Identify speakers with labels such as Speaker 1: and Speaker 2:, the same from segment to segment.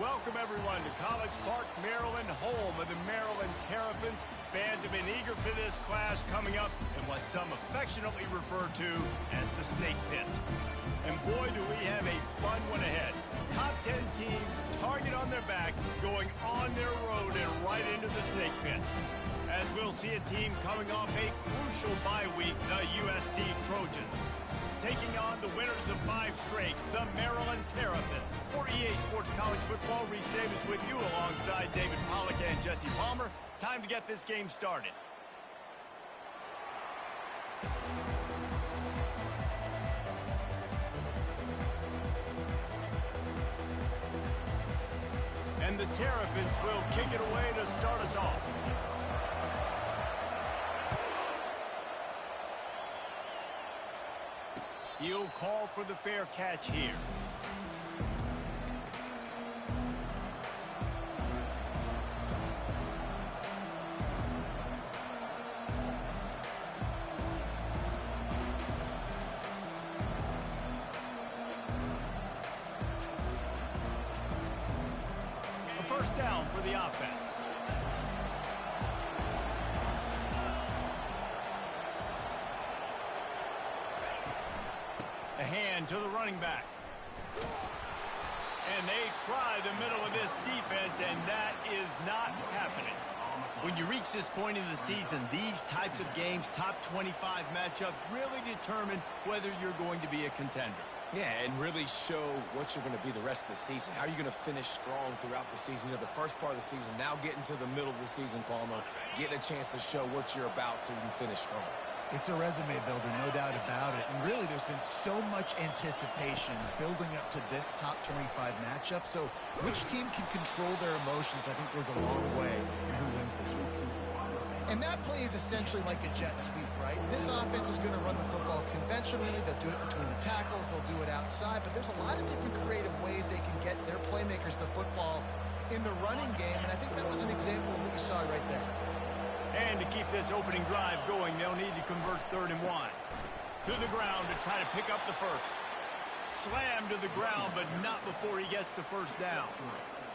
Speaker 1: Welcome, everyone, to College Park, Maryland, home of the Maryland Terrapins. Fans have been eager for this clash coming up in what some affectionately refer to as the Snake Pit. And boy, do we have a fun one ahead. Top 10 team, target on their back, going on their road and right into the Snake Pit. As we'll see a team coming off a crucial bye week, the USC Trojans, taking on the winners of 5 straight, the Maryland Terrapins. For EA Sports College Football, Reese Davis with you alongside David Pollack and Jesse Palmer. Time to get this game started. And the Terrapins will kick it away to start us off. He'll call for the fair catch here. A first down for the offense. A hand to the running back. And they try the middle of this defense, and that is not happening. When you reach this point in the season, these types of games, top 25 matchups, really determine whether you're going to be a contender.
Speaker 2: Yeah, and really show what you're going to be the rest of the season. How are you going to finish strong throughout the season? You know, the first part of the season, now getting to the middle of the season, Palmer, getting a chance to show what you're about so you can finish strong.
Speaker 3: It's a resume builder, no doubt about it. And really, there's been so much anticipation building up to this top 25 matchup. So which team can control their emotions, I think, goes a long way in who wins this week. And that play is essentially like a jet sweep, right? This offense is going to run the football conventionally. They'll do it between the tackles. They'll do it outside. But there's a lot of different creative ways they can get their playmakers the football in the running game. And I think that was an example of what you saw right there.
Speaker 1: And to keep this opening drive going, they'll need to convert 3rd and 1. To the ground to try to pick up the first. Slam to the ground, but not before he gets the first down.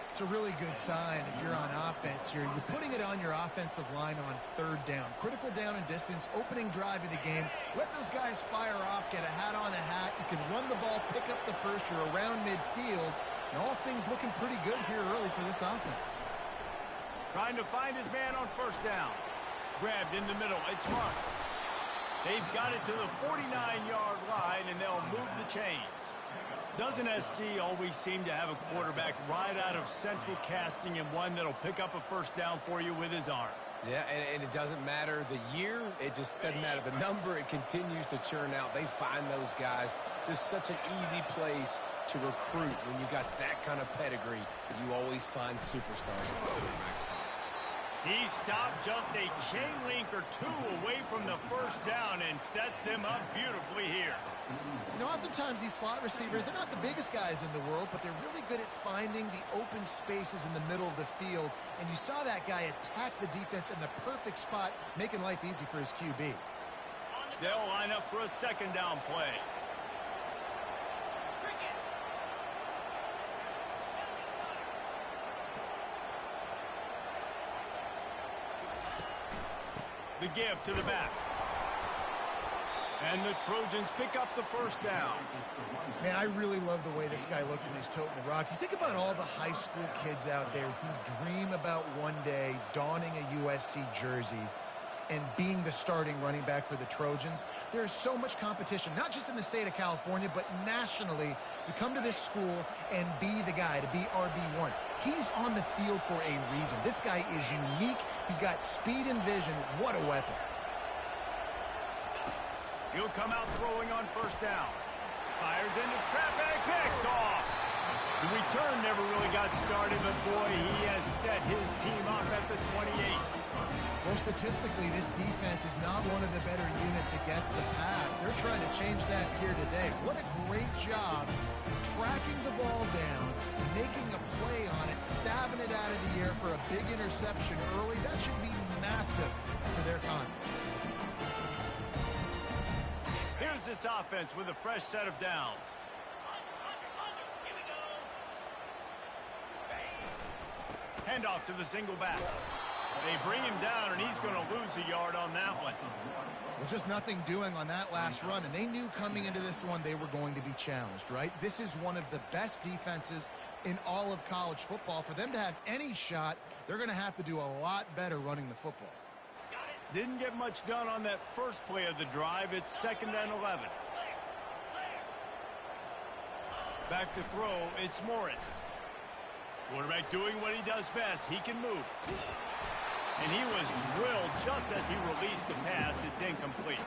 Speaker 3: It's a really good sign if you're on offense here. You're putting it on your offensive line on 3rd down. Critical down and distance, opening drive of the game. Let those guys fire off, get a hat on a hat. You can run the ball, pick up the first. You're around midfield. And all things looking pretty good here early for this offense.
Speaker 1: Trying to find his man on 1st down. Grabbed in the middle. It's Marks. They've got it to the 49-yard line, and they'll move the chains. Doesn't SC always seem to have a quarterback right out of central casting and one that'll pick up a 1st down for you with his arm?
Speaker 2: Yeah, and it doesn't matter the year. It just doesn't matter the number. It continues to churn out. They find those guys. Just such an easy place to recruit when you got that kind of pedigree. You always find superstars at the quarterback spot.
Speaker 1: He stopped just a chain link or 2 away from the 1st down and sets them up beautifully here.
Speaker 3: You know, oftentimes these slot receivers, they're not the biggest guys in the world, but they're really good at finding the open spaces in the middle of the field. And you saw that guy attack the defense in the perfect spot, making life easy for his QB.
Speaker 1: They'll line up for a 2nd down play. The give to the back. And the Trojans pick up the 1st down.
Speaker 3: Man, I really love the way this guy looks when he's toting the rock. You think about all the high school kids out there who dream about one day donning a USC jersey and being the starting running back for the Trojans. There's so much competition, not just in the state of California, but nationally, to come to this school and be the guy, to be RB1. He's on the field for a reason. This guy is unique. He's got speed and vision. What a weapon.
Speaker 1: He'll come out throwing on 1st down. Fires into traffic, picked off. The return never really got started, but boy, he has set his team up at the 28.
Speaker 3: Well, statistically, this defense is not one of the better units against the pass. They're trying to change that here today. What a great job tracking the ball down, making a play on it, stabbing it out of the air for a big interception early. That should be massive for their confidence.
Speaker 1: Here's this offense with a fresh set of downs. Handoff to the single back. They bring him down, and he's going to lose a yard on that one.
Speaker 3: Well, just nothing doing on that last run, and they knew coming into this one they were going to be challenged, right? This is one of the best defenses in all of college football. For them to have any shot, they're going to have to do a lot better running the football.
Speaker 1: Didn't get much done on that first play of the drive. It's 2nd and 11. Back to throw, it's Morris. Quarterback doing what he does best. He can move. And he was drilled just as he released the pass. It's incomplete.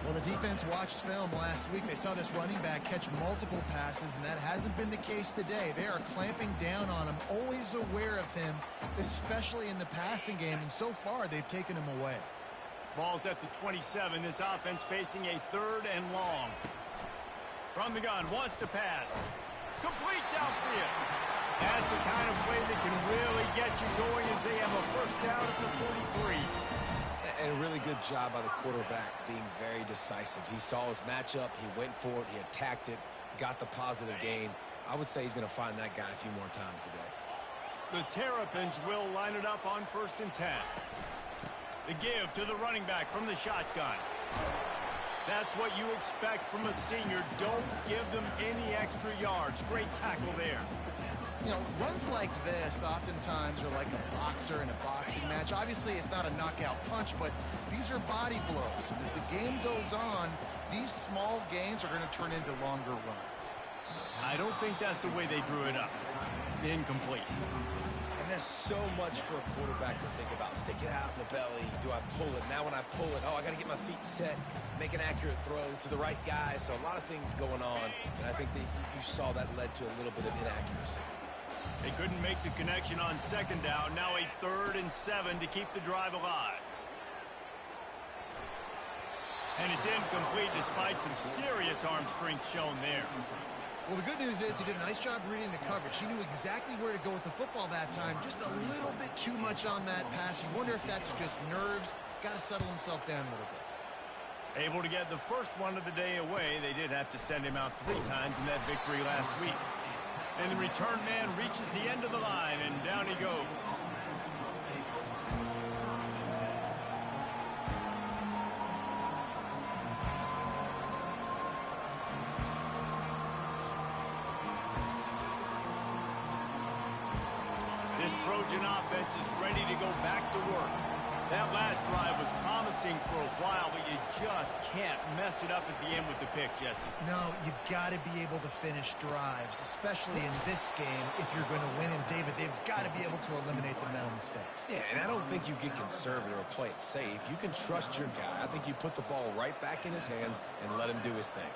Speaker 3: Well, the defense watched film last week. They saw this running back catch multiple passes, and that hasn't been the case today. They are clamping down on him, always aware of him, especially in the passing game, and so far they've taken him away.
Speaker 1: Ball's at the 27. This offense facing a 3rd and long. From the gun, wants to pass. Complete downfield. That's the kind of play that can really get you going as they have a first down at the 43.
Speaker 2: And a really good job by the quarterback being very decisive. He saw his matchup, he went for it, he attacked it, got the positive gain. I would say he's going to find that guy a few more times today.
Speaker 1: The Terrapins will line it up on 1st and 10. The give to the running back from the shotgun. That's what you expect from a senior. Don't give them any extra yards. Great tackle there.
Speaker 3: You know, runs like this oftentimes are like a boxer in a boxing match. Obviously, it's not a knockout punch, but these are body blows. And as the game goes on, these small gains are going to turn into longer runs.
Speaker 1: I don't think that's the way they drew it up. Incomplete.
Speaker 2: And there's so much for a quarterback to think about. Stick it out in the belly. Do I pull it? Now when I pull it, I got to get my feet set, make an accurate throw to the right guy. So a lot of things going on, and I think that you saw that led to a little bit of inaccuracy.
Speaker 1: They couldn't make the connection on 2nd down. Now a 3rd and 7 to keep the drive alive. And it's incomplete despite some serious arm strength shown there.
Speaker 3: Well, the good news is he did a nice job reading the coverage. He knew exactly where to go with the football that time. Just a little bit too much on that pass. You wonder if that's just nerves. He's got to settle himself down a little bit.
Speaker 1: Able to get the first one of the day away. They did have to send him out 3 times in that victory last week. And the return man reaches the end of the line, and down he goes. This Trojan offense is ready to go back to work. That last drive was promising for a while, but you just can't mess it up at the end with the pick, Jesse.
Speaker 3: No, you've got to be able to finish drives, especially in this game. If you're going to win, and David, they've got to be able to eliminate the mental mistakes.
Speaker 2: Yeah, and I don't think you get conservative or play it safe. You can trust your guy. I think you put the ball right back in his hands and let him do his thing.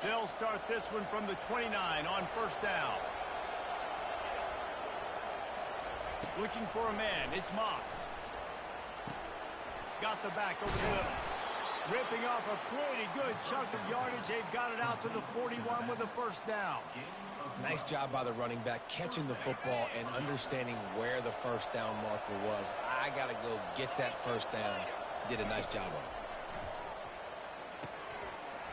Speaker 1: They'll start this one from the 29 on 1st down. Looking for a man. It's Moss. Got the back over the middle. Ripping off a pretty good chunk of yardage. They've got it out to the 41 with a 1st down.
Speaker 2: Nice job by the running back catching the football and understanding where the 1st down marker was. I got to go get that 1st down. Did a nice job of it.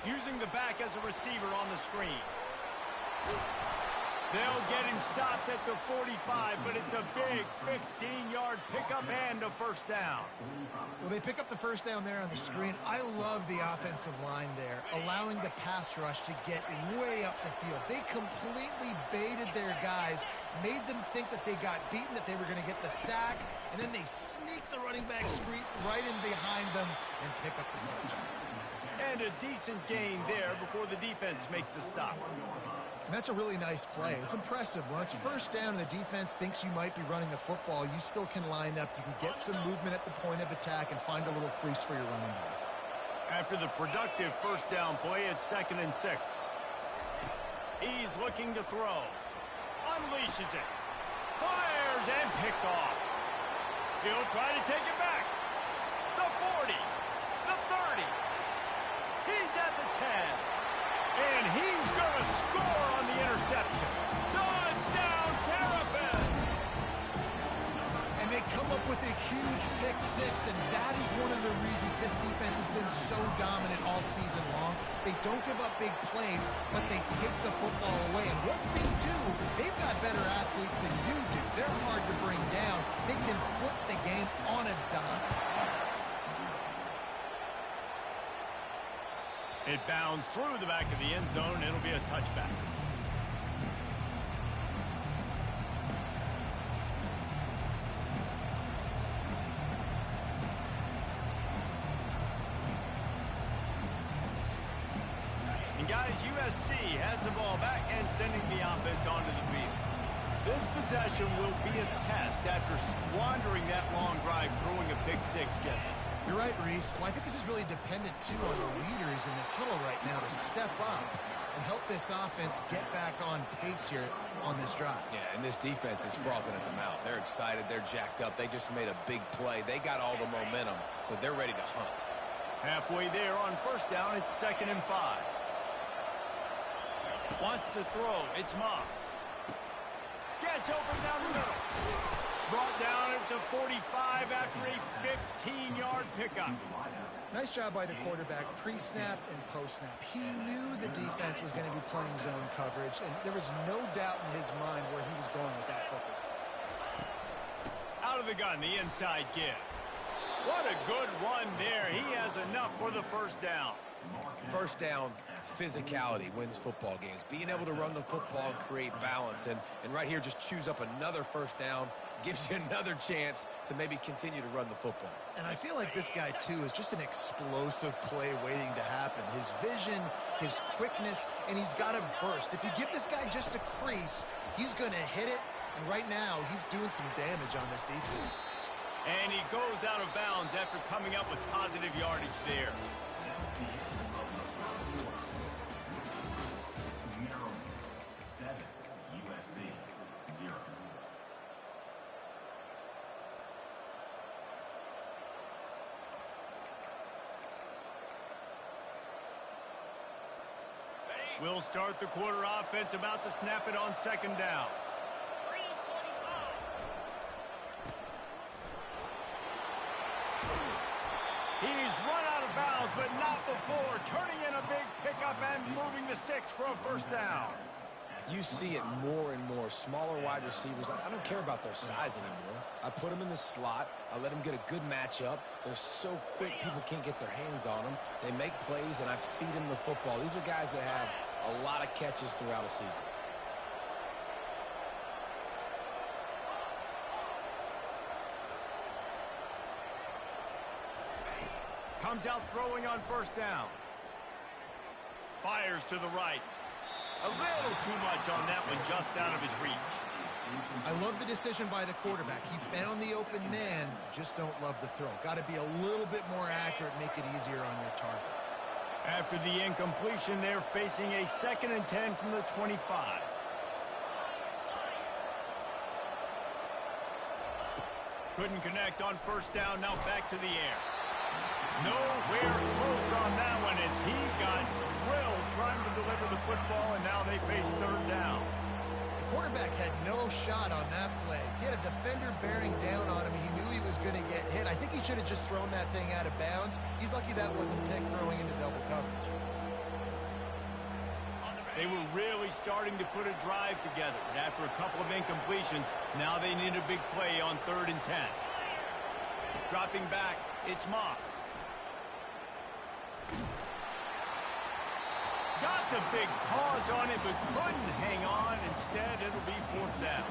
Speaker 1: Using the back as a receiver on the screen. They'll get him stopped at the 45, but it's a big 15-yard pickup and a 1st down.
Speaker 3: Well, they pick up the 1st down there on the screen. I love the offensive line there, allowing the pass rush to get way up the field. They completely baited their guys, made them think that they got beaten, that they were going to get the sack, and then they sneak the running back right in behind them and pick up the 1st.
Speaker 1: And a decent gain there before the defense makes the stop.
Speaker 3: And that's a really nice play. It's impressive. When it's 1st down and the defense thinks you might be running the football, you still can line up. You can get some movement at the point of attack and find a little crease for your running back.
Speaker 1: After the productive 1st down play, it's 2nd and 6. He's looking to throw. Unleashes it. Fires and picked off. He'll try to take it back. The 40. The 30. He's at the 10. And he's going to score on the interception. Touchdown, Terrapins!
Speaker 3: And they come up with a huge pick 6, and that is one of the reasons this defense has been so dominant all season long. They don't give up big plays, but they take the football away. And
Speaker 1: through the back of the end zone. It'll be a touchback. And guys, USC has the ball back and sending the offense onto the field. This possession will be a test after squandering that long drive, throwing a pick six, Jesse.
Speaker 3: You're right, Reese. Well, I think this is really dependent, too, on the leaders in this huddle right now to step up and help this offense get back on pace here on this drive.
Speaker 2: Yeah, and this defense is frothing at the mouth. They're excited. They're jacked up. They just made a big play. They got all the momentum, so they're ready to hunt.
Speaker 1: Halfway there on first down, it's 2nd and 5. Wants to throw. It's Moss. Gets open down the middle. Brought down at the 45 after a 15-yard pickup.
Speaker 3: Nice job by the quarterback, pre-snap and post-snap. He knew the defense was going to be playing zone coverage, and there was no doubt in his mind where he was going with that football.
Speaker 1: Out of the gun, the inside give. What a good one there. He has enough for the first down.
Speaker 2: First down, physicality wins football games. Being able to run the football and create balance. And right here, just choose up another first down, gives you another chance to maybe continue to run the football. And I feel like this guy, too, is just an explosive play waiting to happen. His vision, his quickness, and he's got a burst. If you give this guy just a crease, he's going to hit it. And right now, he's doing some damage on this defense.
Speaker 1: And he goes out of bounds after coming up with positive yardage there. We'll start the quarter offense, about to snap it on 2nd down. He's run out of bounds, but not before. Turning in a big pickup and moving the sticks for a first down.
Speaker 2: You see it more and more. Smaller wide receivers, I don't care about their size anymore. I put them in the slot. I let them get a good matchup. They're so quick, people can't get their hands on them. They make plays, and I feed them the football. These are guys that have a lot of catches throughout a season.
Speaker 1: Comes out throwing on first down. Fires to the right. A little too much on that one, just out of his reach.
Speaker 3: I love the decision by the quarterback. He found the open man, just don't love the throw. Got to be a little bit more accurate, make it easier on your target.
Speaker 1: After the incompletion, they're facing a 2nd and 10 from the 25. Couldn't connect on first down, now back to the air. Nowhere close on that one as he got drilled trying to deliver the football, and now they face 3rd down.
Speaker 3: The quarterback had no shot on that play. He had a defender bearing down on him. He knew he was going to get hit. I think he should have just thrown that thing out of bounds. He's lucky that wasn't picked throwing into double coverage.
Speaker 1: They were really starting to put a drive together. And after a couple of incompletions, now they need a big play on 3rd and 10. Dropping back, it's Moss. Got the big pause on it, but couldn't hang on. Instead, it'll be 4th down.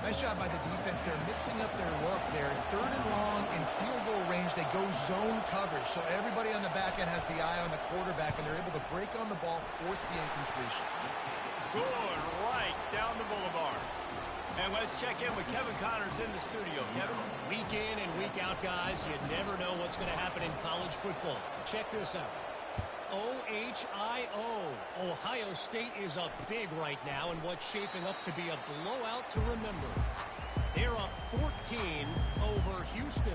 Speaker 3: Nice job by the defense. They're mixing up their look there. 3rd and long in field goal range. They go zone coverage. So everybody on the back end has the eye on the quarterback, and they're able to break on the ball, force the incompletion.
Speaker 1: Good right down the boulevard. And let's check in with Kevin Connors in the studio. Kevin?
Speaker 4: Week in and week out, guys, you never know what's going to happen in college football. Check this out. OHIO. Ohio State is up big right now in what's shaping up to be a blowout to remember. They're up 14 over Houston.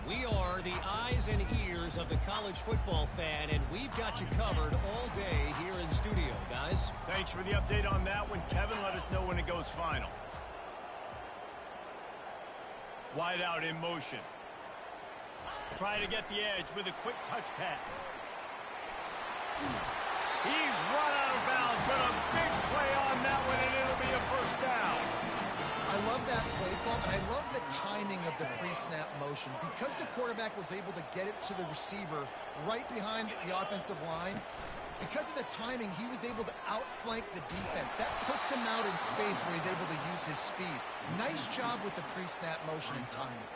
Speaker 4: We are the eyes and ears of the college football fan, and we've got you covered all day here in studio, guys.
Speaker 1: Thanks for the update on that one, Kevin. Let us know when it goes final. Wide out in motion. Try to get the edge with a quick touch pass. He's run out of bounds, but a big play on that one, and it'll be a first down.
Speaker 3: I love that play call, and I love the timing of the pre-snap motion. Because the quarterback was able to get it to the receiver right behind the offensive line, Because of the timing, he was able to outflank the defense. That puts him out in space where he's able to use his speed. Nice job with the pre-snap motion and timing.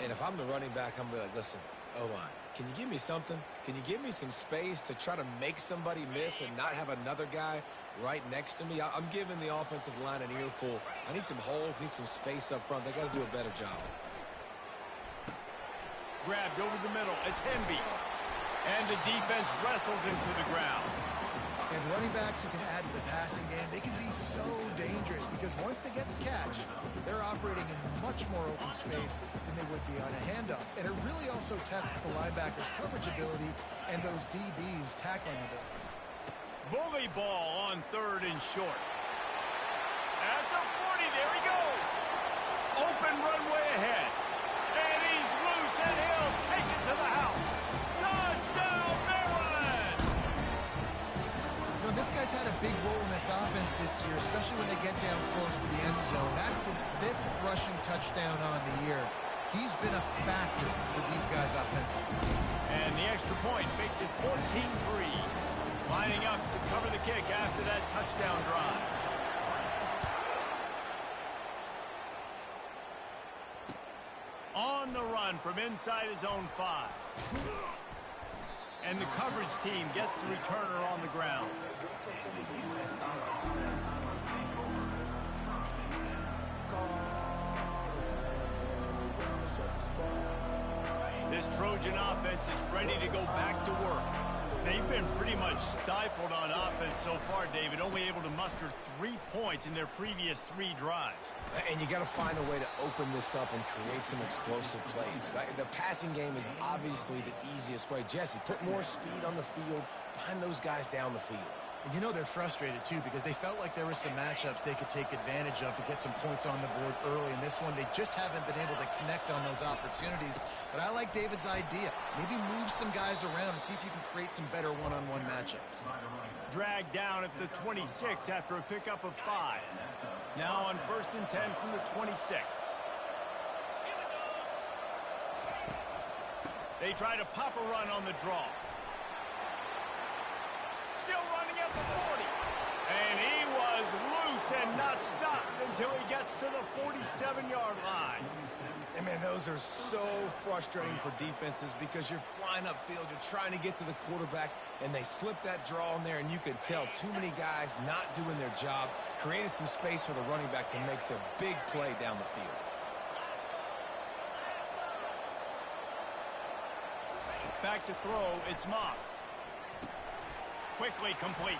Speaker 2: And if I'm the running back, I'm going to be like, listen, O-line, can you give me something? Can you give me some space to try to make somebody miss and not have another guy right next to me? I'm giving the offensive line an earful. I need some holes, need some space up front. They got to do a better job.
Speaker 1: Grabbed over the middle. It's Hemby. And the defense wrestles him to the ground.
Speaker 3: And running backs who can add to the passing game, they can be so dangerous because once they get the catch, they're operating in much more open space than they would be on a handoff. And it really also tests the linebackers' coverage ability and those DBs' tackling ability.
Speaker 1: Bully ball on 3rd and short. At the 40, there he goes. Open runway ahead. And he's loose, and he'll take it to the house. Touchdown, Maryland!
Speaker 3: You know, this guy's had a big role in this offense this year, especially when they get down close to the end zone. That's his 5th rushing touchdown on the year. He's been a factor for these guys offensively.
Speaker 1: And the extra point makes it 14-3. Lining up to cover the kick after that touchdown drive. On the run from inside his own 5. And the coverage team gets the returner on the ground. This Trojan offense is ready to go back to work. They've been pretty much stifled on offense so far, David, only able to muster 3 points in their previous 3 drives.
Speaker 2: And you got to find a way to open this up and create some explosive plays. The passing game is obviously the easiest way. Jesse, put more speed on the field. Find those guys down the field.
Speaker 3: And you know they're frustrated, too, because they felt like there were some matchups they could take advantage of to get some points on the board early. In this one, they just haven't been able to connect on those opportunities. But I like David's idea. Maybe move some guys around and see if you can create some better one-on-one matchups.
Speaker 1: Dragged down at the 26 after a pickup of 5. Now on 1st and 10 from the 26. They try to pop a run on the draw. Still running at the 40. And he was loose and not stopped until he gets to the 47-yard line.
Speaker 2: And, man, those are so frustrating for defenses because you're flying upfield, you're trying to get to the quarterback, and they slip that draw in there, and you can tell too many guys not doing their job, creating some space for the running back to make the big play down the field.
Speaker 1: Back to throw, it's Moss. Quickly complete.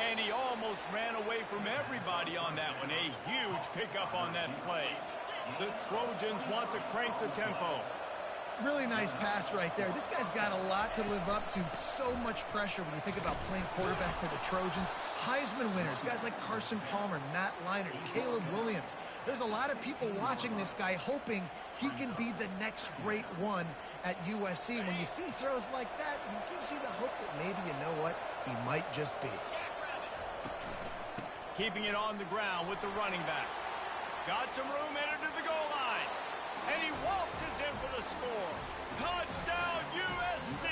Speaker 1: And he almost ran away from everybody on that one. A huge pickup on that play. The Trojans want to crank the tempo.
Speaker 3: Really nice pass right there. This guy's got a lot to live up to. So much pressure when you think about playing quarterback for the Trojans. Heisman winners, guys like Carson Palmer, Matt Leinart, Caleb Williams. There's a lot of people watching this guy hoping he can be the next great one at USC. When you see throws like that, it gives you the hope that maybe, you know what, he might just be.
Speaker 1: Keeping it on the ground with the running back. Got some room, entered to the goal line. And he waltzes in for the score. Touchdown, USC!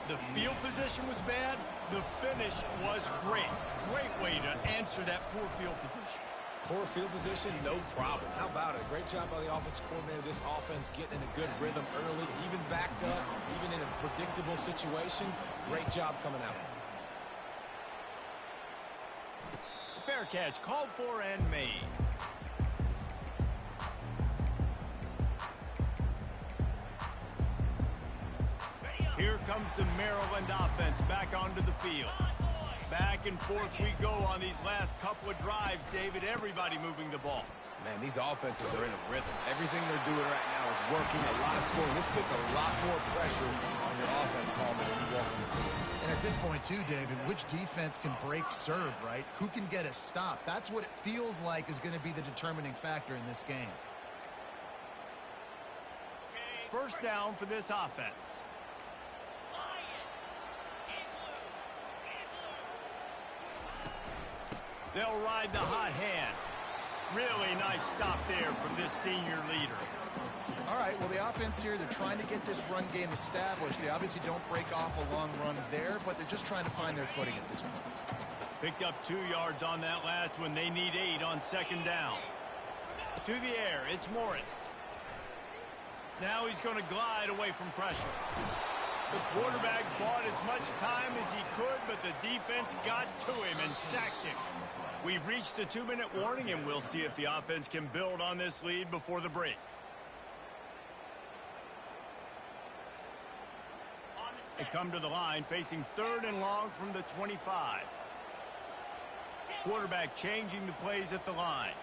Speaker 1: The field position was bad. The finish was great. Great way to answer that poor field position.
Speaker 2: Poor field position, no problem. How about it? Great job by the offensive coordinator. This offense getting in a good rhythm early, even backed up, even in a predictable situation. Great job coming out.
Speaker 1: Fair catch, called for and made. Here comes the Maryland offense back onto the field. Back and forth we go on these last couple of drives, David. Everybody moving the ball.
Speaker 2: Man, these offenses are in a rhythm. Everything they're doing right now is working. A lot of scoring. This puts a lot more pressure on your offense, Palmer, when you walk on the field.
Speaker 3: And at this point, too, David, which defense can break serve, right? Who can get a stop? That's what it feels like is going to be the determining factor in this game.
Speaker 1: First down for this offense. They'll ride the hot hand. Really nice stop there from this senior leader.
Speaker 3: All All right, well, the offense here, they're trying to get this run game established. They obviously don't break off a long run there, but they're just trying to find their footing at this point.
Speaker 1: Picked up 2 yards on that last one. They need 8 on second down. To the air, it's Morris. Now he's going to glide away from pressure. The quarterback bought as much time as he could, but the defense got to him and sacked him. We've reached the 2-minute warning, and we'll see if the offense can build on this lead before the break. They come to the line, facing 3rd and long from the 25. Quarterback changing the plays at the line.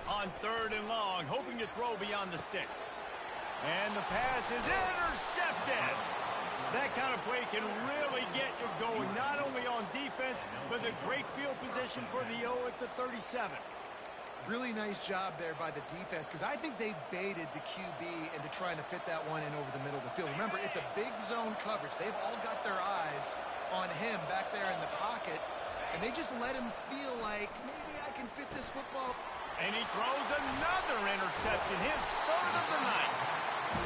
Speaker 1: On 3rd and long, hoping to throw beyond the sticks. And the pass is intercepted. That kind of play can really get you going, not only on defense, but the great field position for the O at the 37.
Speaker 3: Really nice job there by the defense, because I think they baited the QB into trying to fit that one in over the middle of the field. Remember, it's a big zone coverage. They've all got their eyes on him back there in the pocket, and they just let him feel like, maybe I can fit this football.
Speaker 1: And he throws another interception, his 3rd of the night.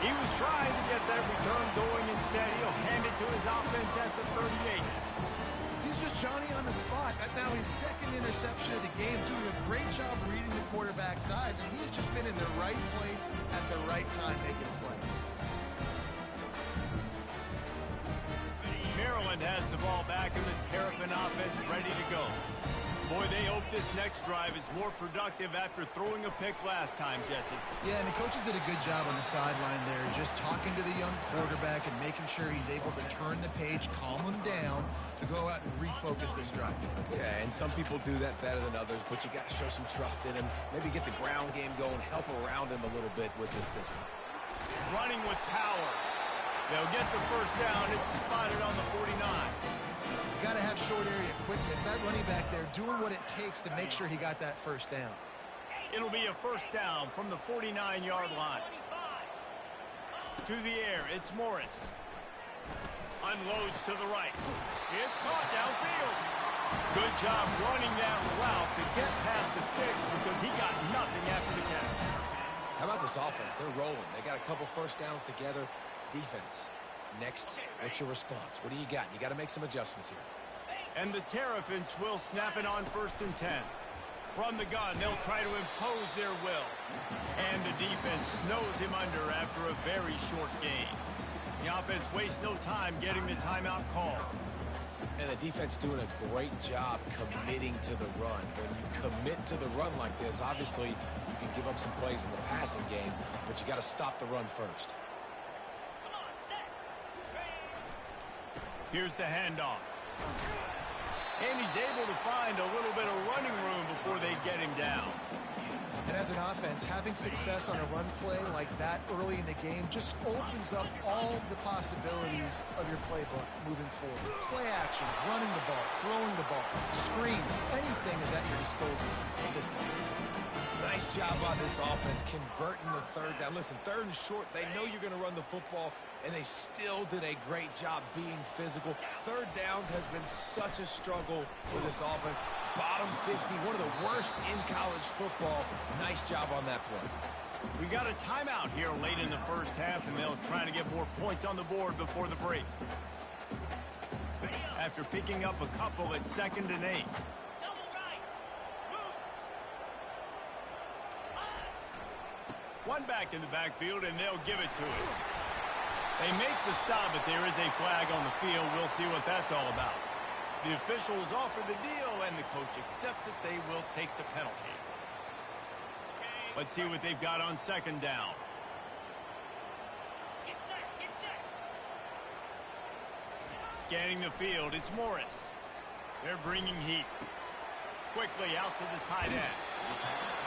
Speaker 1: He was trying to get that return going. Instead, he'll hand it to his offense at the 38.
Speaker 3: He's just Johnny on the spot. That's now his 2nd interception of the game, doing a great job reading the quarterback's eyes, and he's just been in the right place at the right time making plays.
Speaker 1: Maryland has the ball back, and the Terrapin offense ready to go. Boy, they hope this next drive is more productive after throwing a pick last time, Jesse.
Speaker 3: Yeah, and the coaches did a good job on the sideline there, just talking to the young quarterback and making sure he's able to turn the page, calm him down, to go out and refocus this drive.
Speaker 2: Yeah, and some people do that better than others, but you got to show some trust in him. Maybe get the ground game going, help around him a little bit with this system.
Speaker 1: Running with power. They'll get the first down. It's spotted on the 49.
Speaker 3: Got to have short area quickness. That running back there doing what it takes to make sure he got that first down.
Speaker 1: It'll be a first down from the 49-yard line. To the air, it's Morris. Unloads to the right. It's caught downfield. Good job running that route to get past the sticks because he got nothing after the catch.
Speaker 2: How about this offense? They're rolling. They got a couple first downs together. Defense. Next, what's your response? What do you got? You got to make some adjustments here.
Speaker 1: And the Terrapins will snap it on 1st and 10. From the gun, they'll try to impose their will. And the defense snows him under after a very short gain. The offense wastes no time getting the timeout call.
Speaker 2: And the defense doing a great job committing to the run. When you commit to the run like this, obviously you can give up some plays in the passing game, but you got to stop the run first.
Speaker 1: Here's the handoff. And he's able to find a little bit of running room before they get him down.
Speaker 3: And as an offense, having success on a run play like that early in the game just opens up all the possibilities of your playbook moving forward. Play action, running the ball, throwing the ball, screens, anything is at your disposal at this point.
Speaker 2: Nice job on this offense converting the 3rd down. Listen, 3rd and short, they know you're going to run the football, and they still did a great job being physical. 3rd downs has been such a struggle for this offense. Bottom 50, one of the worst in college football. Nice job on that play.
Speaker 1: We got a timeout here late in the first half, and they'll try to get more points on the board before the break. After picking up a couple at 2nd and 8. One back in the backfield, and they'll give it to him. They make the stop, but there is a flag on the field. We'll see what that's all about. The officials offer the deal, and the coach accepts it. They will take the penalty. Let's see what they've got on 2nd down.
Speaker 5: Get set.
Speaker 1: Scanning the field, it's Morris. They're bringing heat. Quickly out to the tight end.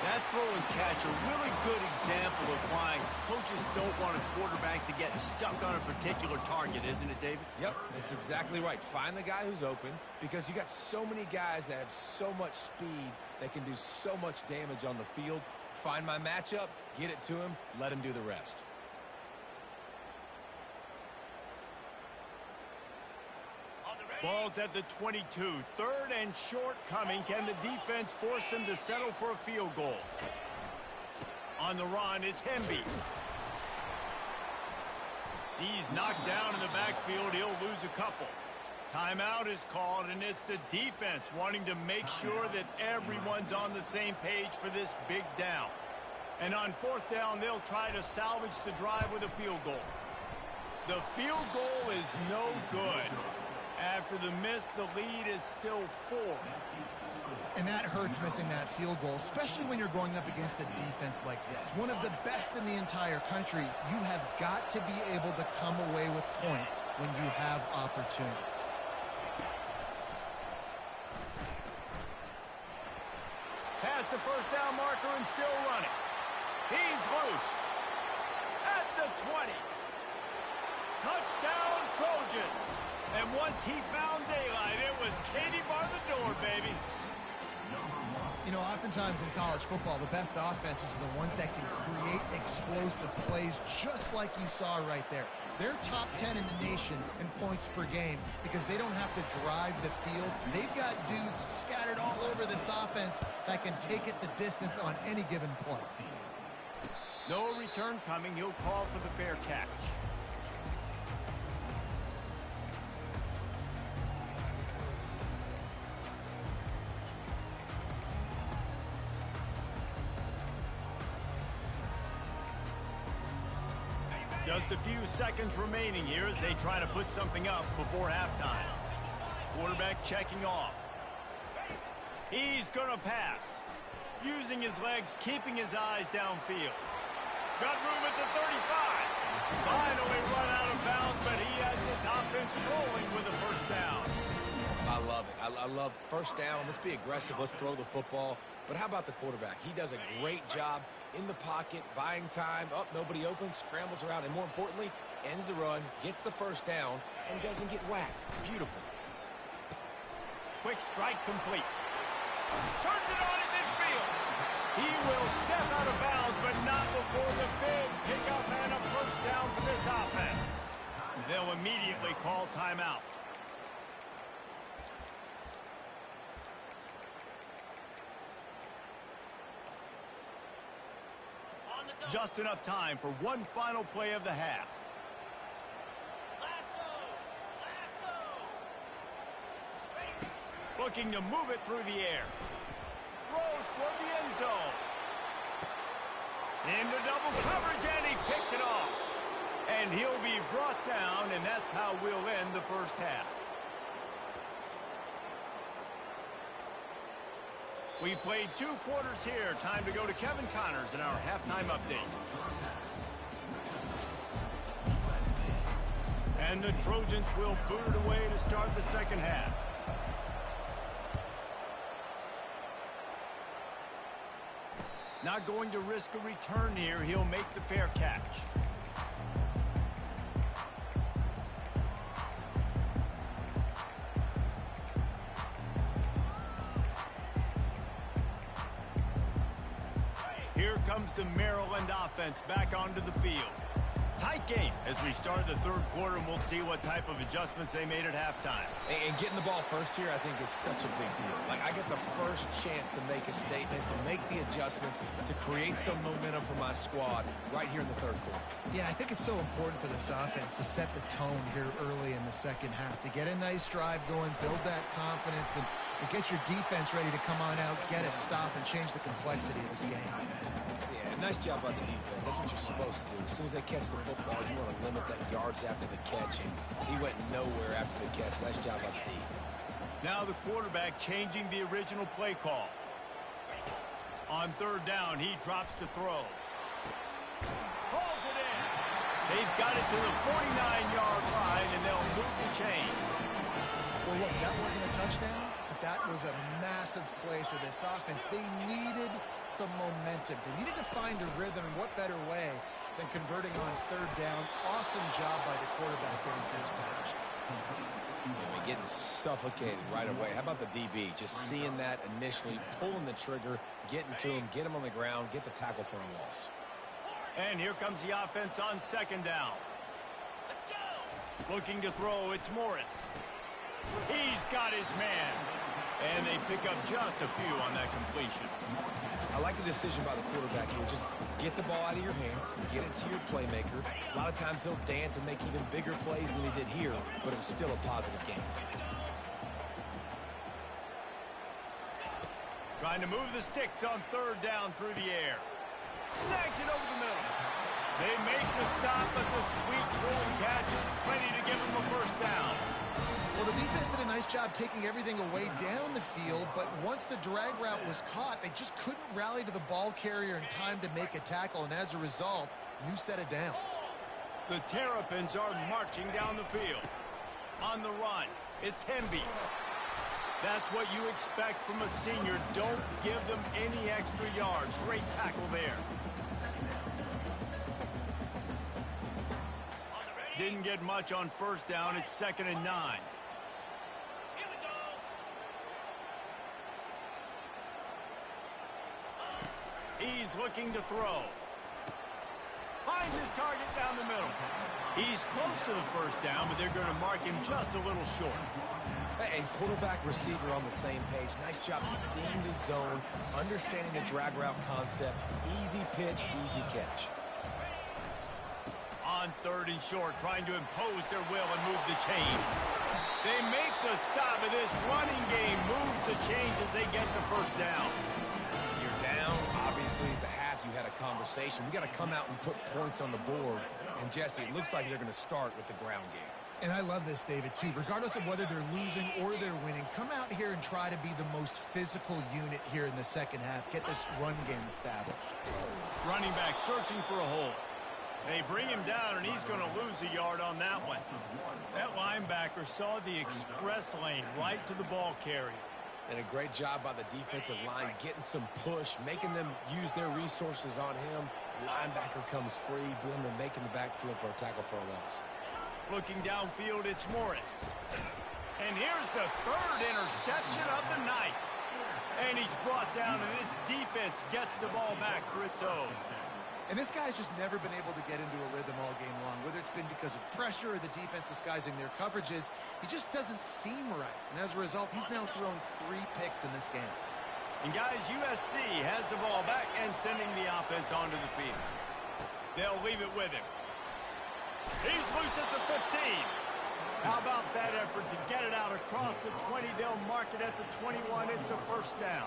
Speaker 1: That throw and catch, a really good example of why coaches don't want a quarterback to get stuck on a particular target, isn't it, David?
Speaker 2: Yep, that's exactly right. Find the guy who's open, because you got so many guys that have so much speed that can do so much damage on the field. Find my matchup, get it to him, let him do the rest.
Speaker 1: Ball's at the 22. 3rd and short coming. Can the defense force them to settle for a field goal? On the run, it's Hemby. He's knocked down in the backfield. He'll lose a couple. Timeout is called, and it's the defense wanting to make sure that everyone's on the same page for this big down. And on fourth down, they'll try to salvage the drive with a field goal. The field goal is no good. After the miss, the lead is still 4.
Speaker 3: And that hurts, missing that field goal, especially when you're going up against a defense like this. One of the best in the entire country. You have got to be able to come away with points when you have opportunities.
Speaker 1: Past the first down marker and still running. He's loose. At the 20. Touchdown, Trojans. And once he found daylight, it was Katie bar the door, baby.
Speaker 3: You know, oftentimes in college football, the best offenses are the ones that can create explosive plays just like you saw right there. They're top 10 in the nation in points per game because they don't have to drive the field. They've got dudes scattered all over this offense that can take it the distance on any given play.
Speaker 1: No return coming. He'll call for the fair catch. Just a few seconds remaining here as they try to put something up before halftime. Quarterback checking off. He's going to pass. Using his legs, keeping his eyes downfield. Got room at the 35. Finally run out of bounds, but he has this offense rolling with a first down.
Speaker 2: I love it. I love first down. Let's be aggressive. Let's throw the football. But how about the quarterback? He does a great job in the pocket, buying time. Up, nobody open, scrambles around, and more importantly, ends the run, gets the first down, and doesn't get whacked. Beautiful.
Speaker 1: Quick strike complete. Turns it on in midfield. He will step out of bounds, but not before the big pickup and a first down for this offense. They'll immediately call timeout. Just enough time for one final play of the half. Looking to move it through the air. Throws toward the end zone. Into double coverage, and he picked it off. And he'll be brought down, and that's how we'll end the first half. We've played 2 quarters here. Time to go to Kevin Connors in our halftime update. And the Trojans will boot it away to start the second half. Not going to risk a return here. He'll make the fair catch. Here comes the Maryland offense back onto the field. Tight game as we start the third quarter, and we'll see what type of adjustments they made at halftime.
Speaker 2: And getting the ball first here, I think, is such a big deal. Like, I get the first chance to make a statement, to make the adjustments, to create some momentum for my squad right here in the third quarter.
Speaker 3: Yeah, I think it's so important for this offense to set the tone here early in the second half, to get a nice drive going, build that confidence, and get your defense ready to come on out, get a stop, and change the complexity of this game.
Speaker 2: Yeah, nice job by the defense. That's what you're supposed to do. As soon as they catch the football, you want to limit that yards after the catch, and he went nowhere after the catch. Nice job by the D.
Speaker 1: Now the quarterback changing the original play call. On third down, he drops to throw. Pulls it in. They've got it to the 49-yard line, and they'll move the chains.
Speaker 3: Well, look, that wasn't a touchdown, but that was a massive play for this offense. They needed some momentum. They needed to find a rhythm, and what better way than converting on third down. Awesome job by the quarterback getting to his position.
Speaker 2: Getting suffocated right away. How about the DB? Just seeing that initially, pulling the trigger, getting to him, get him on the ground, get the tackle for a loss.
Speaker 1: And here comes the offense on second down. Let's go. Looking to throw, it's Morris. He's got his man. And they pick up just a few on that completion.
Speaker 2: I like the decision by the quarterback here. Just get the ball out of your hands, get it to your playmaker. A lot of times he'll dance and make even bigger plays than he did here, but it was still a positive game.
Speaker 1: Trying to move the sticks on third down through the air. Snags it over the middle. They make the stop, but the sweet throwing catch is plenty to give them a first down.
Speaker 3: Well, the defense did a nice job taking everything away down the field, but once the drag route was caught, they just couldn't rally to the ball carrier in time to make a tackle, and as a result, new set of downs.
Speaker 1: The Terrapins are marching down the field. On the run, it's Hemby. That's what you expect from a senior. Don't give them any extra yards. Great tackle there. Didn't get much on first down. It's 2nd and 9. He's looking to throw. Finds his target down the middle. He's close to the first down, but they're going to mark him just a little short.
Speaker 2: And quarterback, receiver on the same page. Nice job seeing the zone, understanding the drag route concept. Easy pitch, easy catch.
Speaker 1: On 3rd and short, trying to impose their will and move the chains. They make the stop, and this running game moves the chains as they get the first down.
Speaker 2: You're down. Obviously, at the half, you had a conversation. We got to come out and put points on the board. And, Jesse, it looks like they're going to start with the ground game.
Speaker 3: And I love this, David, too. Regardless of whether they're losing or they're winning, come out here and try to be the most physical unit here in the second half. Get this run game established.
Speaker 1: Running back searching for a hole. They bring him down, and he's going to lose a yard on that one. That linebacker saw the express lane right to the ball carrier.
Speaker 2: And a great job by the defensive line, getting some push, making them use their resources on him. Linebacker comes free, boom, and making the backfield for a tackle for a loss.
Speaker 1: Looking downfield, it's Morris. And here's the 3rd interception of the night. And he's brought down, and this defense gets the ball back for its own.
Speaker 3: And this guy's just never been able to get into a rhythm all game long, whether it's been because of pressure or the defense disguising their coverages. He just doesn't seem right. And as a result, he's now thrown 3 picks in this game.
Speaker 1: And guys, USC has the ball back and sending the offense onto the field. They'll leave it with him. He's loose at the 15. How about that effort to get it out across the 20? They'll mark it at the 21. It's a first down.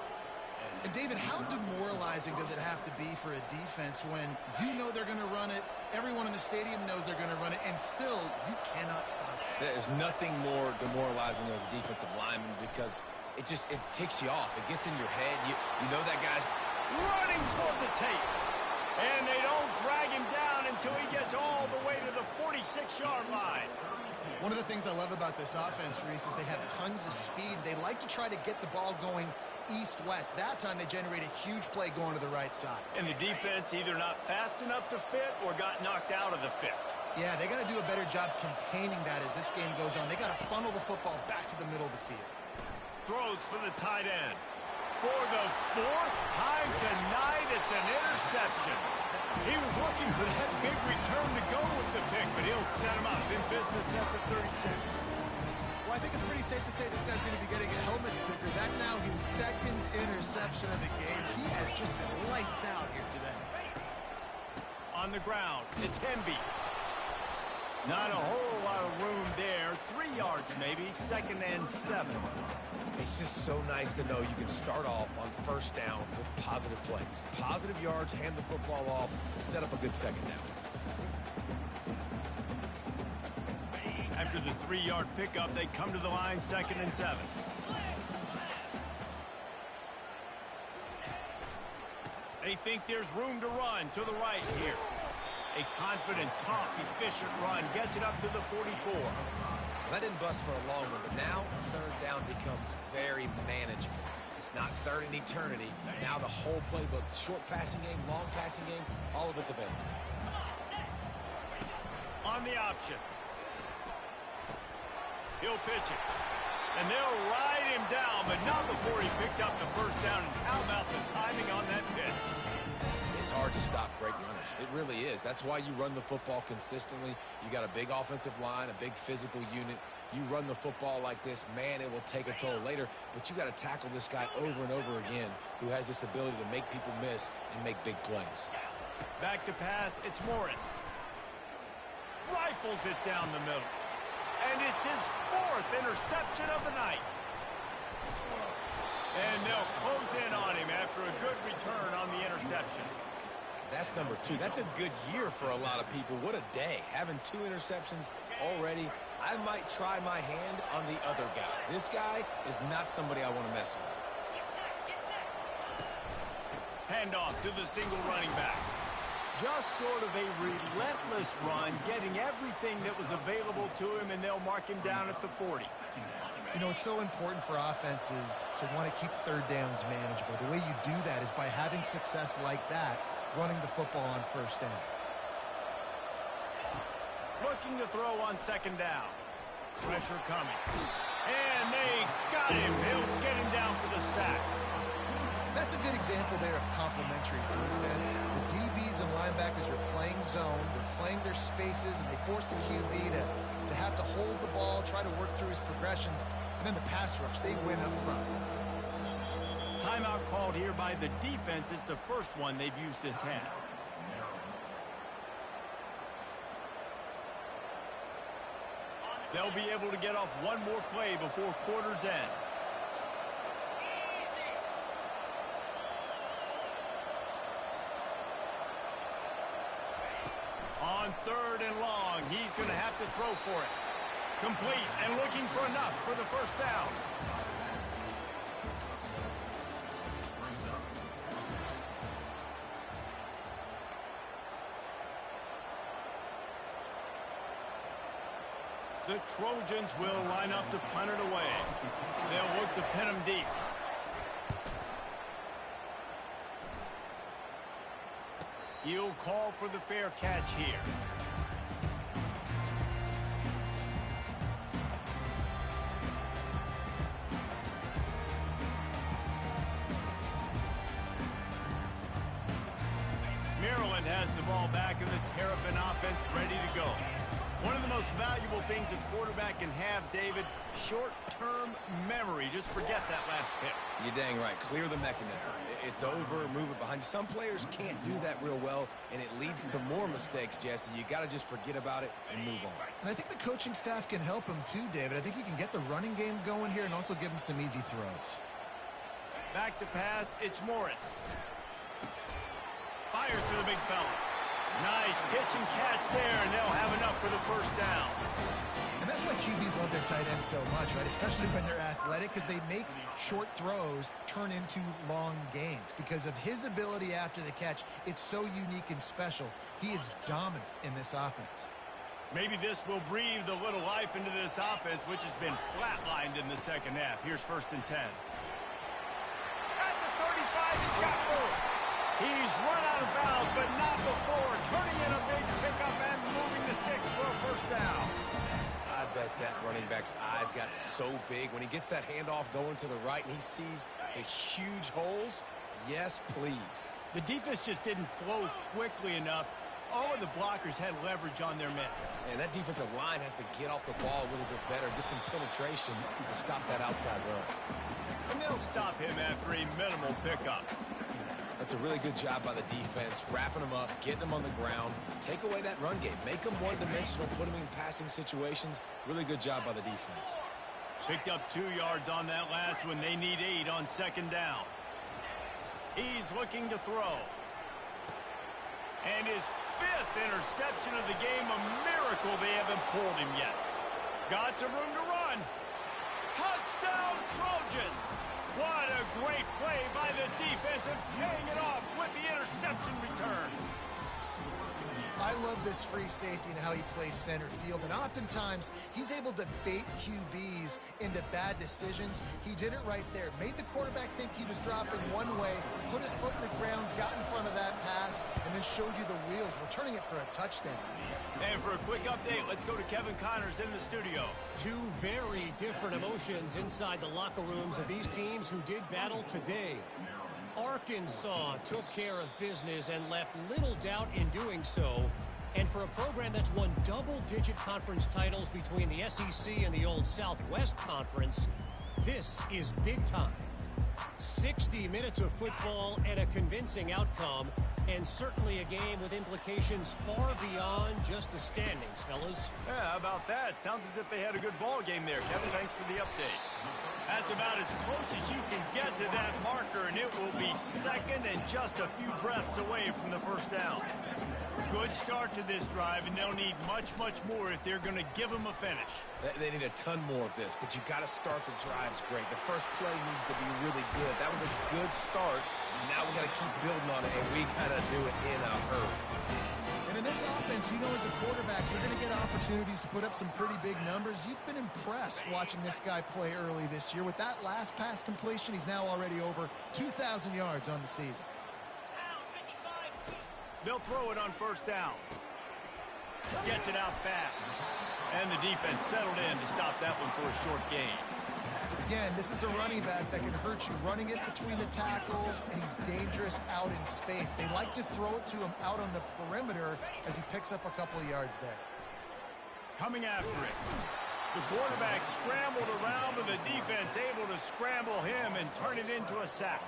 Speaker 3: And, David, how demoralizing does it have to be for a defense when you know they're going to run it, everyone in the stadium knows they're going to run it, and still you cannot stop it?
Speaker 2: There's nothing more demoralizing as a defensive lineman because it ticks you off. It gets in your head. You know that guy's
Speaker 1: running toward the tape. And they don't drag him down until he gets all the way to the 46-yard line.
Speaker 3: One of the things I love about this offense, Reese, is they have tons of speed. They like to try to get the ball going east-west. That time they generate a huge play going to the right side.
Speaker 1: And the defense either not fast enough to fit or got knocked out of the fit.
Speaker 3: Yeah, they got to do a better job containing that as this game goes on. They got to funnel the football back to the middle of the field.
Speaker 1: Throws for the tight end. For the 4th time tonight, it's an interception. He was looking for that big return to go with the pick, but he'll set him up in business at the 36.
Speaker 3: Well, I think it's pretty safe to say this guy's going to be getting a helmet sticker. That now his 2nd interception of the game. He has just been lights out here today.
Speaker 1: On the ground, it's Hemby. Not a whole lot of room there. 3 yards maybe, 2nd and 7.
Speaker 2: It's just so nice to know you can start off on first down with positive plays. Positive yards, hand the football off, set up a good second down.
Speaker 1: After the 3-yard pickup, they come to the line, 2nd and 7. They think there's room to run to the right here. A confident, tough, efficient run gets it up to the 44.
Speaker 2: That didn't bust for a long one, but now 3rd down becomes very manageable. It's not 3rd and eternity. Now the whole playbook, short passing game, long passing game, all of it's available.
Speaker 1: On the option. He'll pitch it. And they'll ride him down, but not before he picked up the first down. And how about the timing on that pitch?
Speaker 2: It's hard to stop great runners. It really is. That's why you run the football consistently. You got a big offensive line, a big physical unit. You run the football like this, man, it will take a toll later. But you got to tackle this guy over and over again who has this ability to make people miss and make big plays.
Speaker 1: Back to pass, it's Morris. Rifles it down the middle. And it's his 4th interception of the night. And they'll close in on him after a good return on the interception.
Speaker 2: That's number 2. That's a good year for a lot of people. What a day. Having 2 interceptions already. I might try my hand on the other guy. This guy is not somebody I want to mess with.
Speaker 1: Handoff to the single running back. Just sort of a relentless run, getting everything that was available to him, and they'll mark him down at the 40.
Speaker 3: You know, it's so important for offenses to want to keep third downs manageable. The way you do that is by having success like that, running the football on first down.
Speaker 1: Looking to throw on second down. Pressure coming. And they got him. He'll get him down for the sack.
Speaker 3: That's a good example there of complementary defense. The DBs and linebackers are playing zone, they're playing their spaces, and they force the QB to have to hold the ball, try to work through his progressions, and then the pass rush, they win up front.
Speaker 1: Timeout called here by the defense. It's the first one they've used this half. They'll be able to get off one more play before quarter's end. On 3rd and long, he's going to have to throw for it. Complete and looking for enough for the first down. The Trojans will line up to punt it away. They'll look to pin him deep. He'll call for the fair catch here. Maryland has the ball back and the Terrapin offense ready to go. One of the most valuable things a quarterback can have, David, short-term memory. Just forget that last pick.
Speaker 2: You're dang right. Clear the mechanism. It's over, move it behind you. Some players can't do that real well, and it leads to more mistakes, Jesse. You got to just forget about it and move on.
Speaker 3: And I think the coaching staff can help him too, David. I think you can get the running game going here and also give him some easy throws.
Speaker 1: Back to pass, it's Morris. Fires to the big fella. Nice pitch and catch there, and they'll have enough for the first down.
Speaker 3: And that's why QBs love their tight ends so much, right? Especially when they're athletic, because they make short throws turn into long gains. Because of his ability after the catch, it's so unique and special. He is dominant in this offense.
Speaker 1: Maybe this will breathe a little life into this offense, which has been flatlined in the second half. Here's 1st and 10. At the 35, he's got room. He's run out of bounds, but not before. Turning in a big pickup and moving the sticks for a first down.
Speaker 2: I bet that running back's eyes got so big when he gets that handoff going to the right and he sees the huge holes. Yes, please.
Speaker 1: The defense just didn't flow quickly enough. All of the blockers had leverage on their men.
Speaker 2: And that defensive line has to get off the ball a little bit better, get some penetration to stop that outside run.
Speaker 1: And they'll stop him after a minimal pickup.
Speaker 2: That's a really good job by the defense, wrapping them up, getting them on the ground, take away that run game, make them one-dimensional, put them in passing situations. Really good job by the defense.
Speaker 1: Picked up 2 yards on that last one. They need 8 on second down. He's looking to throw. And his 5th interception of the game, a miracle they haven't pulled him yet. Got some room to run. Touchdown, Trojans! What a great play by the defense and paying it off with the interception return.
Speaker 3: I love this free safety and how he plays center field, and oftentimes he's able to bait QBs into bad decisions. He did it right there. Made the quarterback think he was dropping one way, put his foot in the ground, got in front of that pass, and then showed you the wheels, returning it for a touchdown.
Speaker 1: And for a quick update, let's go to Kevin Connors in the studio.
Speaker 4: 2 very different emotions inside the locker rooms of these teams who did battle today. Arkansas took care of business and left little doubt in doing so. And for a program that's won double-digit conference titles between the SEC and the old Southwest Conference, this is big time. 60 minutes of football and a convincing outcome, and certainly a game with implications far beyond just the standings, fellas.
Speaker 1: Yeah, how about that? Sounds as if they had a good ball game there, Kevin. Thanks for the update. That's about as close as you can get to that marker, and it will be second and just a few breaths away from the first down. Good start to this drive, and they'll need much, much more if they're going to give them a finish.
Speaker 2: They need a ton more of this, but you got to start the drives great. The first play needs to be really good. That was a good start. Now we got to keep building on it, and we got to do it in a hurry.
Speaker 3: And in this offense, you know, as a quarterback, you're going to get opportunities to put up some pretty big numbers. You've been impressed watching this guy play early this year. With that last pass completion, he's now already over 2,000 yards on the season.
Speaker 1: They'll throw it on first down. Gets it out fast. And the defense settled in to stop that one for a short gain.
Speaker 3: Again, this is a running back that can hurt you running it between the tackles, and he's dangerous out in space. They like to throw it to him out on the perimeter as he picks up a couple of yards there.
Speaker 1: Coming after it. The quarterback scrambled around, but the defense able to scramble him and turn it into a sack.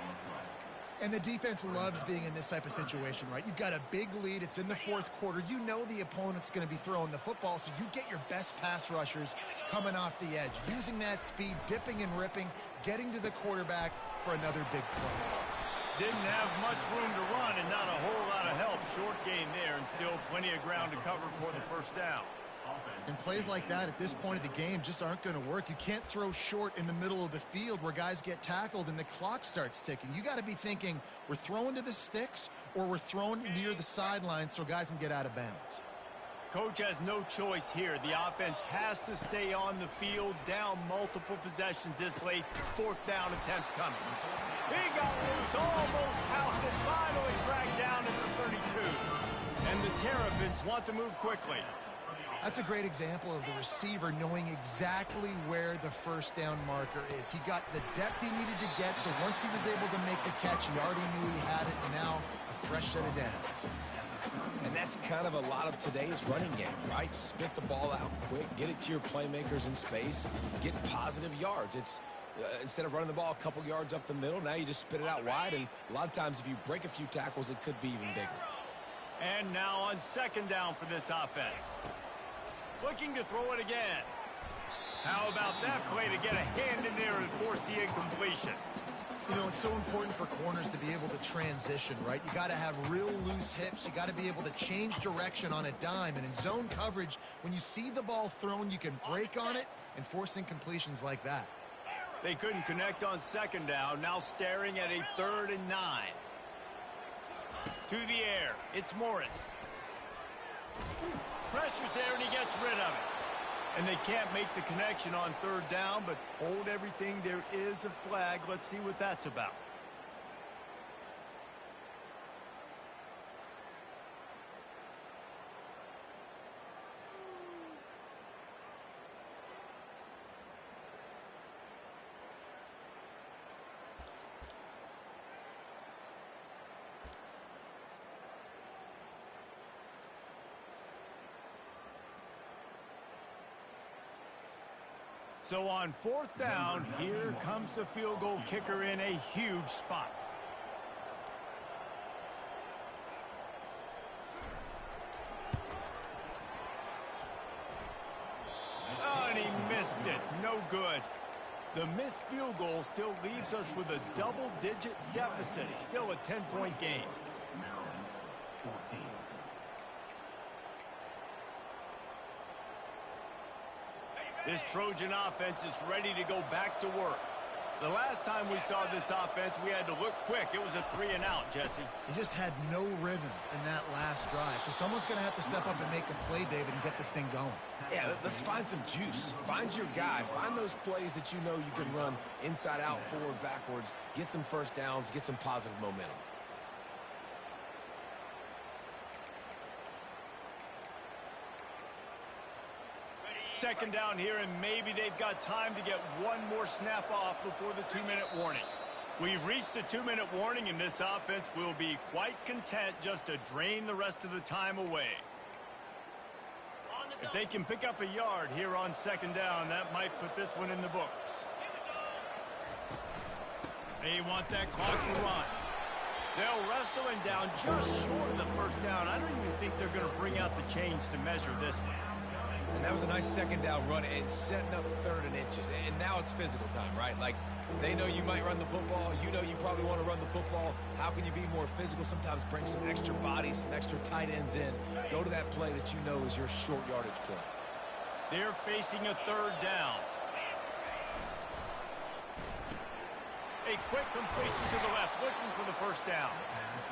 Speaker 3: And the defense loves being in this type of situation, right? You've got a big lead. It's in the fourth quarter. You know the opponent's going to be throwing the football, so you get your best pass rushers coming off the edge, using that speed, dipping and ripping, getting to the quarterback for another big play.
Speaker 1: Didn't have much room to run and not a whole lot of help. Short gain there and still plenty of ground to cover for the first down.
Speaker 3: And plays like that at this point of the game just aren't going to work. You can't throw short in the middle of the field where guys get tackled and the clock starts ticking. You got to be thinking we're throwing to the sticks or we're throwing near the sidelines so guys can get out of bounds.
Speaker 1: Coach has no choice here. The offense has to stay on the field, down multiple possessions this late. Fourth down attempt coming. He got loose, almost housed it, finally dragged down at the 32. And the Terrapins want to move quickly.
Speaker 3: That's a great example of the receiver knowing exactly where the first down marker is. He got the depth he needed to get, so once he was able to make the catch, he already knew he had it, and now a fresh set of downs.
Speaker 2: And that's kind of a lot of today's running game, right? Spit the ball out quick, get it to your playmakers in space, get positive yards. It's instead of running the ball a couple yards up the middle, now you just spit it out wide, and a lot of times if you break a few tackles, it could be even bigger.
Speaker 1: And now on second down for this offense. Looking to throw it again. How about that play to get a hand in there and force the incompletion?
Speaker 3: You know, it's so important for corners to be able to transition, right? You got to have real loose hips. You got to be able to change direction on a dime. And in zone coverage, when you see the ball thrown, you can break on it and force incompletions like that.
Speaker 1: They couldn't connect on second down. Now staring at a 3rd and 9. To the air. It's Morris. Pressure's there, and he gets rid of it. And they can't make the connection on 3rd down, but hold everything. There is a flag. Let's see what that's about. So on 4th down, here comes the field goal kicker in a huge spot. Oh, and he missed it. No good. The missed field goal still leaves us with a double-digit deficit. Still a 10-point game. This Trojan offense is ready to go back to work. The last time we saw this offense, we had to look quick. It was a 3-and-out, Jesse.
Speaker 3: He just had no rhythm in that last drive. So someone's going to have to step up and make a play, David, and get this thing going.
Speaker 2: Yeah, let's find some juice. Find your guy. Find those plays that you know you can run inside out, forward, backwards. Get some first downs. Get some positive momentum.
Speaker 1: Second down here, and maybe they've got time to get one more snap off before the 2-minute warning. We've reached the 2-minute warning, and this offense will be quite content just to drain the rest of the time away. If they can pick up a yard here on second down, that might put this one in the books. They want that clock to run. They'll wrestle him down just short of the first down. I don't even think they're going to bring out the chains to measure this one.
Speaker 2: And that was a nice second down run and setting up 3rd and inches. And now it's physical time, right? Like, they know you might run the football. You know you probably want to run the football. How can you be more physical? Sometimes bring some extra bodies, some extra tight ends in. Go to that play that you know is your short yardage play.
Speaker 1: They're facing a 3rd down. A quick completion to the left, looking for the first down.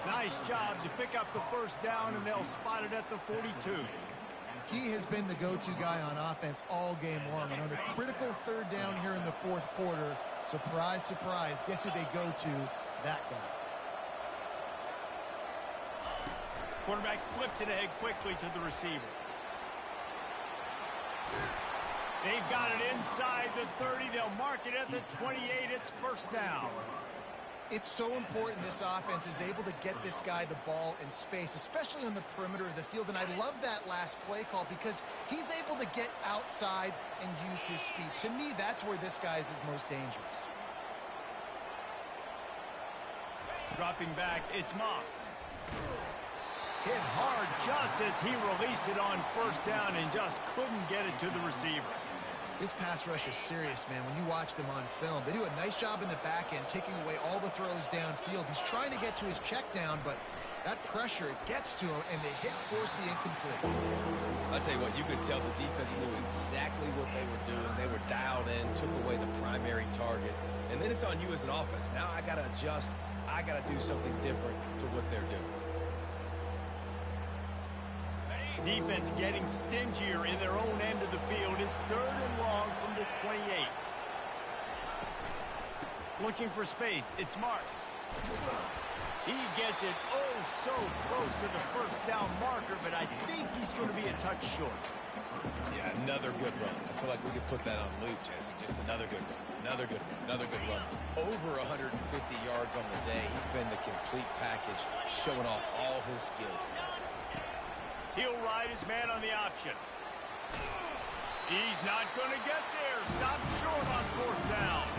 Speaker 1: Nice job to pick up the first down, and they'll spot it at the 42.
Speaker 3: He has been the go-to guy on offense all game long. And on a critical 3rd down here in the 4th quarter, surprise, surprise, guess who they go to? That guy.
Speaker 1: Quarterback flips it ahead quickly to the receiver. They've got it inside the 30. They'll mark it at the 28. It's first down.
Speaker 3: It's so important this offense is able to get this guy the ball in space, especially on the perimeter of the field. And I love that last play call because he's able to get outside and use his speed. To me, that's where this guy is his most dangerous.
Speaker 1: Dropping back, it's Moss. Hit hard just as he released it on first down and just couldn't get it to the receiver.
Speaker 3: This pass rush is serious, man. When you watch them on film, they do a nice job in the back end, taking away all the throws downfield. He's trying to get to his check down, but that pressure, it gets to him, and the hit forced the incomplete.
Speaker 2: I'll tell you what, you could tell the defense knew exactly what they were doing. They were dialed in, took away the primary target. And then it's on you as an offense. Now I got to adjust. I got to do something different to what they're doing.
Speaker 1: Defense getting stingier in their own end of the field. It's 3rd and long from the 28. Looking for space. It's Marks. He gets it oh so close to the first down marker, but I think he's going to be a touch short.
Speaker 2: Yeah, another good run. I feel like we could put that on loop, Jesse. Just another good run. Another good run. Another good run. Over 150 yards on the day. He's been the complete package, showing off all his skills tonight.
Speaker 1: He'll ride his man on the option. He's not going to get there. Stop short on 4th down.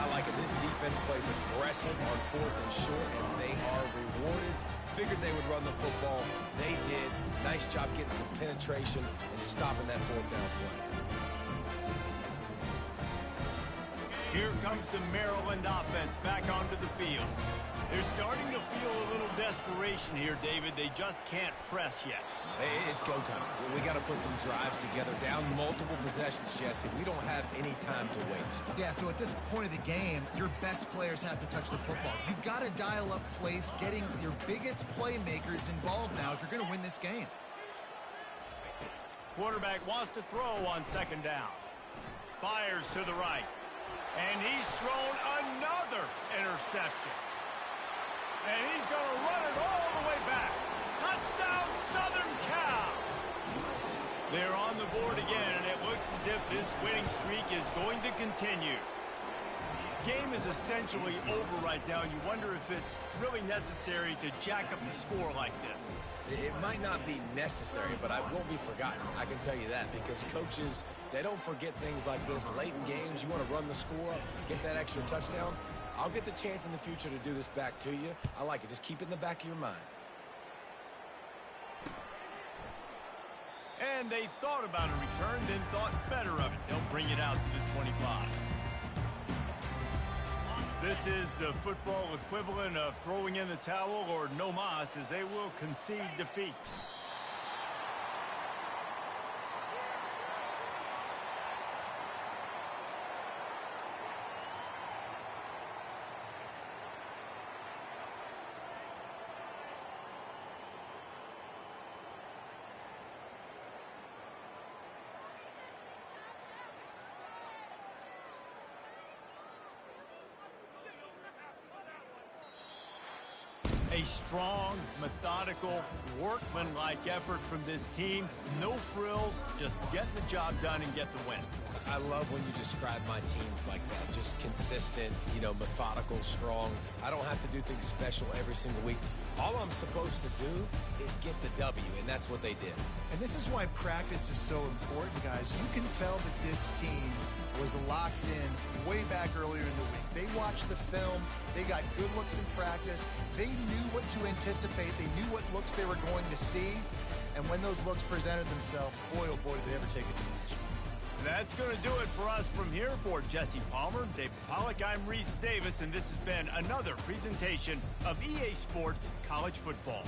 Speaker 2: I like it. This defense plays aggressive on 4th and short, and they are rewarded. Figured they would run the football. They did. Nice job getting some penetration and stopping that 4th down play.
Speaker 1: Here comes the Maryland offense back onto the field. They're starting to feel a little desperation here, David. They just can't press yet.
Speaker 2: It's go time. We got to put some drives together. Down multiple possessions, Jesse. We don't have any time to waste.
Speaker 3: Yeah, so at this point of the game, your best players have to touch the football. You've got to dial up plays, getting your biggest playmakers involved now if you're going to win this game.
Speaker 1: Quarterback wants to throw on second down. Fires to the right. And he's thrown another interception. And he's going to run it all the way back. Touchdown, Southern Cal! They're on the board again, and it looks as if this winning streak is going to continue. Game is essentially over right now. You wonder if it's really necessary to jack up the score like this.
Speaker 2: It might not be necessary, but I won't be forgotten. I can tell you that because coaches, they don't forget things like this. Late in games, you want to run the score up, get that extra touchdown. I'll get the chance in the future to do this back to you. I like it. Just keep it in the back of your mind.
Speaker 1: And they thought about a return, then thought better of it. They'll bring it out to the 25. This is the football equivalent of throwing in the towel or no mas, as they will concede defeat. A A strong, methodical, workmanlike effort from this team. No frills, just getting the job done and get the win.
Speaker 2: I love when you describe my teams like that. Just consistent, methodical, strong. I don't have to do things special every single week. All I'm supposed to do is get the W, and that's what they did.
Speaker 3: And this is why practice is so important, guys. You can tell that this team was locked in way back earlier in the week. They watched the film. They got good looks in practice. They knew what to anticipate. They knew what looks they were going to see. And when those looks presented themselves, boy, oh boy, did they ever take advantage.
Speaker 1: That's going to do it for us from here. For Jesse Palmer, Dave Pollack, I'm Reese Davis, and this has been another presentation of EA Sports College Football.